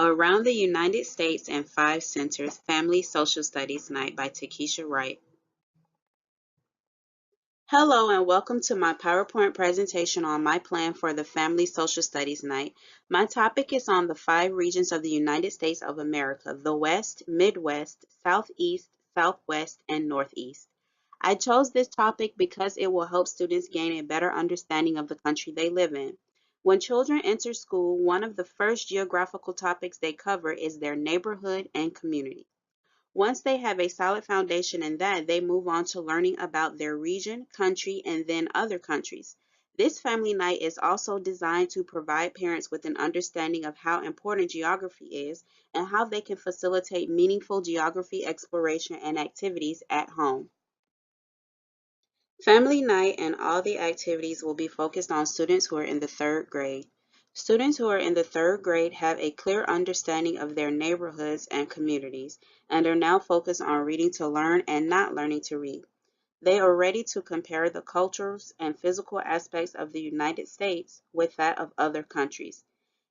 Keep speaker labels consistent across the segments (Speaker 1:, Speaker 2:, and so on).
Speaker 1: Around the United States and Five Centers Family Social Studies Night by Takesha Wright. Hello and welcome to my PowerPoint presentation on my plan for the Family Social Studies Night. My topic is on the 5 regions of the United States of America: the West, Midwest, Southeast, Southwest, and Northeast. I chose this topic because it will help students gain a better understanding of the country they live in. When children enter school, one of the first geographical topics they cover is their neighborhood and community. Once they have a solid foundation in that, they move on to learning about their region, country, and then other countries. This family night is also designed to provide parents with an understanding of how important geography is and how they can facilitate meaningful geography exploration and activities at home. Family night and all the activities will be focused on students who are in the 3rd grade. Students who are in the 3rd grade have a clear understanding of their neighborhoods and communities and are now focused on reading to learn and not learning to read. They are ready to compare the cultures and physical aspects of the United States with that of other countries.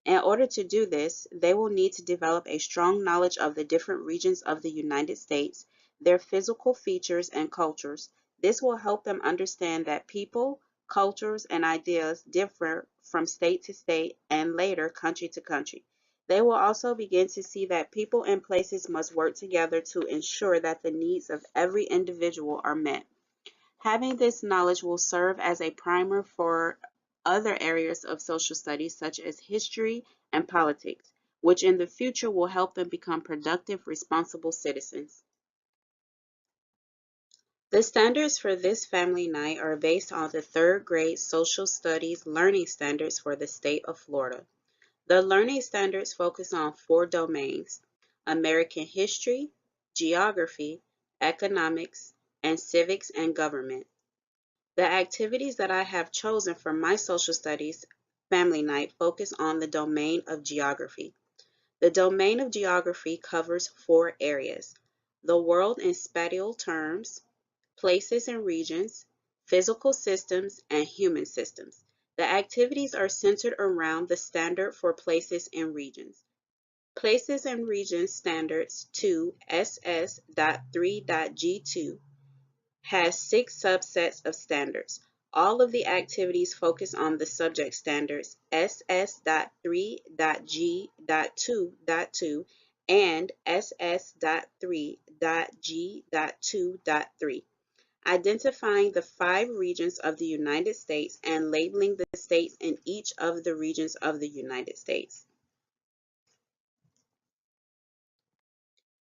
Speaker 1: In order to do this, they will need to develop a strong knowledge of the different regions of the United States, their physical features and cultures. This will help them understand that people, cultures, and ideas differ from state to state and later country to country. They will also begin to see that people and places must work together to ensure that the needs of every individual are met. Having this knowledge will serve as a primer for other areas of social studies such as history and politics, which in the future will help them become productive, responsible citizens. The standards for this family night are based on the 3rd grade social studies learning standards for the state of Florida. The learning standards focus on 4 domains: American history, geography, economics, and civics and government. The activities that I have chosen for my social studies family night focus on the domain of geography. The domain of geography covers 4 areas: the world in spatial terms, places and regions, physical systems, and human systems. The activities are centered around the standard for places and regions. Places and Regions Standards 2 SS.3.G2 has 6 subsets of standards. All of the activities focus on the subject standards SS.3.G.2.2 and SS.3.G.2.3. Identifying the 5 regions of the United States and labeling the states in each of the regions of the United States.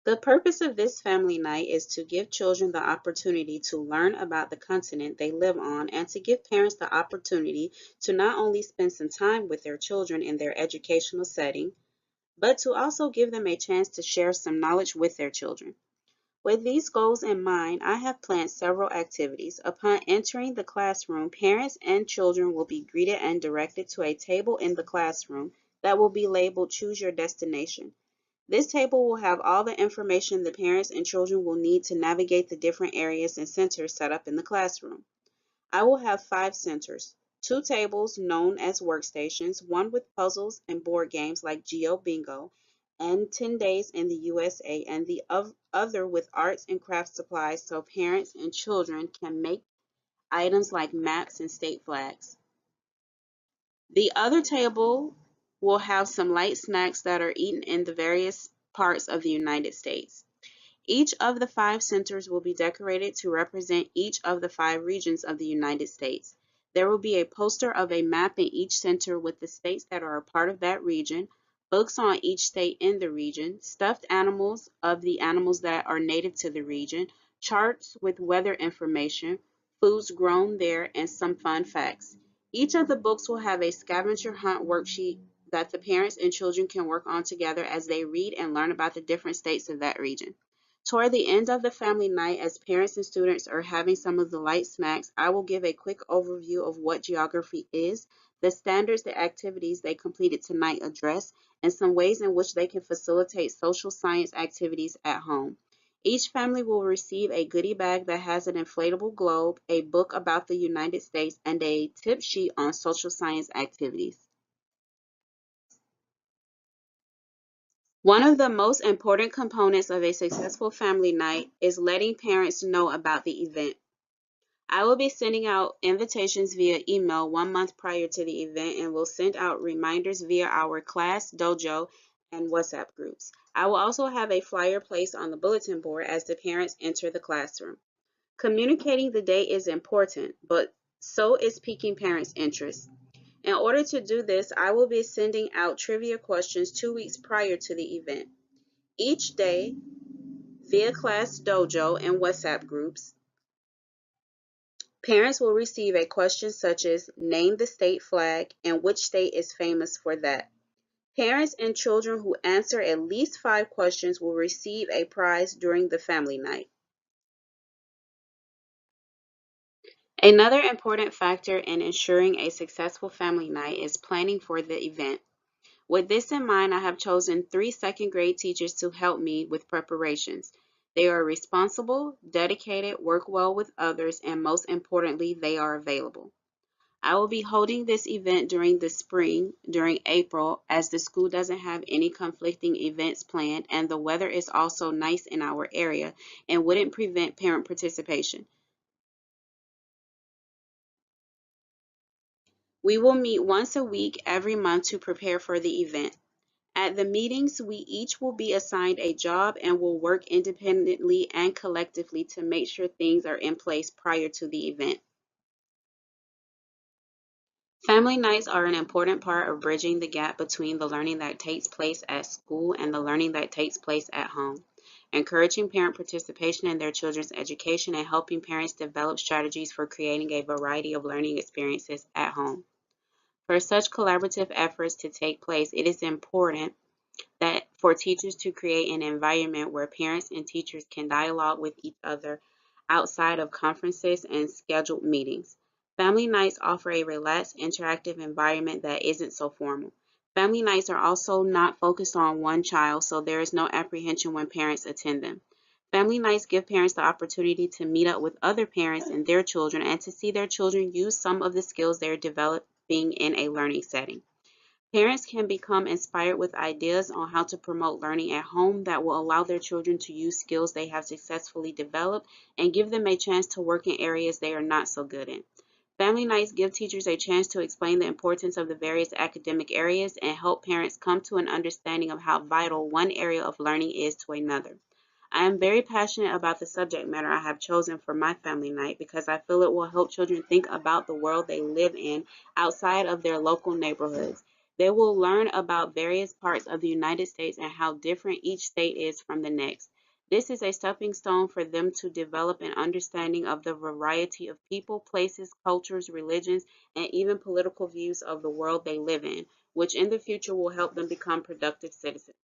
Speaker 1: The purpose of this family night is to give children the opportunity to learn about the continent they live on and to give parents the opportunity to not only spend some time with their children in their educational setting, but to also give them a chance to share some knowledge with their children. With these goals in mind, I have planned several activities. Upon entering the classroom, parents and children will be greeted and directed to a table in the classroom that will be labeled "Choose Your Destination." This table will have all the information the parents and children will need to navigate the different areas and centers set up in the classroom. I will have 5 centers, 2 tables known as workstations, one with puzzles and board games like Geo Bingo and 10 Days in the USA, and the other with arts and craft supplies so parents and children can make items like maps and state flags. The other table will have some light snacks that are eaten in the various parts of the United States. Each of the 5 centers will be decorated to represent each of the 5 regions of the United States. There will be a poster of a map in each center with the states that are a part of that region, books on each state in the region, stuffed animals of the animals that are native to the region, charts with weather information, foods grown there, and some fun facts. Each of the books will have a scavenger hunt worksheet that the parents and children can work on together as they read and learn about the different states of that region. Toward the end of the family night, as parents and students are having some of the light snacks, I will give a quick overview of what geography is, the standards the activities they completed tonight address, and some ways in which they can facilitate social science activities at home. Each family will receive a goodie bag that has an inflatable globe, a book about the United States, and a tip sheet on social science activities. One of the most important components of a successful family night is letting parents know about the event. I will be sending out invitations via email 1 month prior to the event and will send out reminders via our class, dojo, and WhatsApp groups. I will also have a flyer placed on the bulletin board as the parents enter the classroom. Communicating the date is important, but so is piquing parents' interest. In order to do this, I will be sending out trivia questions 2 weeks prior to the event. Each day, via Class Dojo and WhatsApp groups, parents will receive a question such as name the state flag and which state is famous for that. Parents and children who answer at least 5 questions will receive a prize during the family night. Another important factor in ensuring a successful family night is planning for the event. With this in mind, I have chosen 3 second-grade teachers to help me with preparations. They are responsible, dedicated, work well with others, and most importantly, they are available. I will be holding this event during the spring, during April, as the school doesn't have any conflicting events planned and the weather is also nice in our area and wouldn't prevent parent participation. We will meet once a week every month to prepare for the event. At the meetings, we each will be assigned a job and will work independently and collectively to make sure things are in place prior to the event. Family nights are an important part of bridging the gap between the learning that takes place at school and the learning that takes place at home. Encouraging parent participation in their children's education and helping parents develop strategies for creating a variety of learning experiences at home. For such collaborative efforts to take place, it is important that for teachers to create an environment where parents and teachers can dialogue with each other outside of conferences and scheduled meetings. Family nights offer a relaxed, interactive environment that isn't so formal. Family nights are also not focused on one child, so there is no apprehension when parents attend them. Family nights give parents the opportunity to meet up with other parents and their children and to see their children use some of the skills they're developing in a learning setting. Parents can become inspired with ideas on how to promote learning at home that will allow their children to use skills they have successfully developed and give them a chance to work in areas they are not so good in. Family nights give teachers a chance to explain the importance of the various academic areas and help parents come to an understanding of how vital one area of learning is to another. I am very passionate about the subject matter I have chosen for my family night because I feel it will help children think about the world they live in outside of their local neighborhoods. They will learn about various parts of the United States and how different each state is from the next. This is a stepping stone for them to develop an understanding of the variety of people, places, cultures, religions, and even political views of the world they live in, which in the future will help them become productive citizens.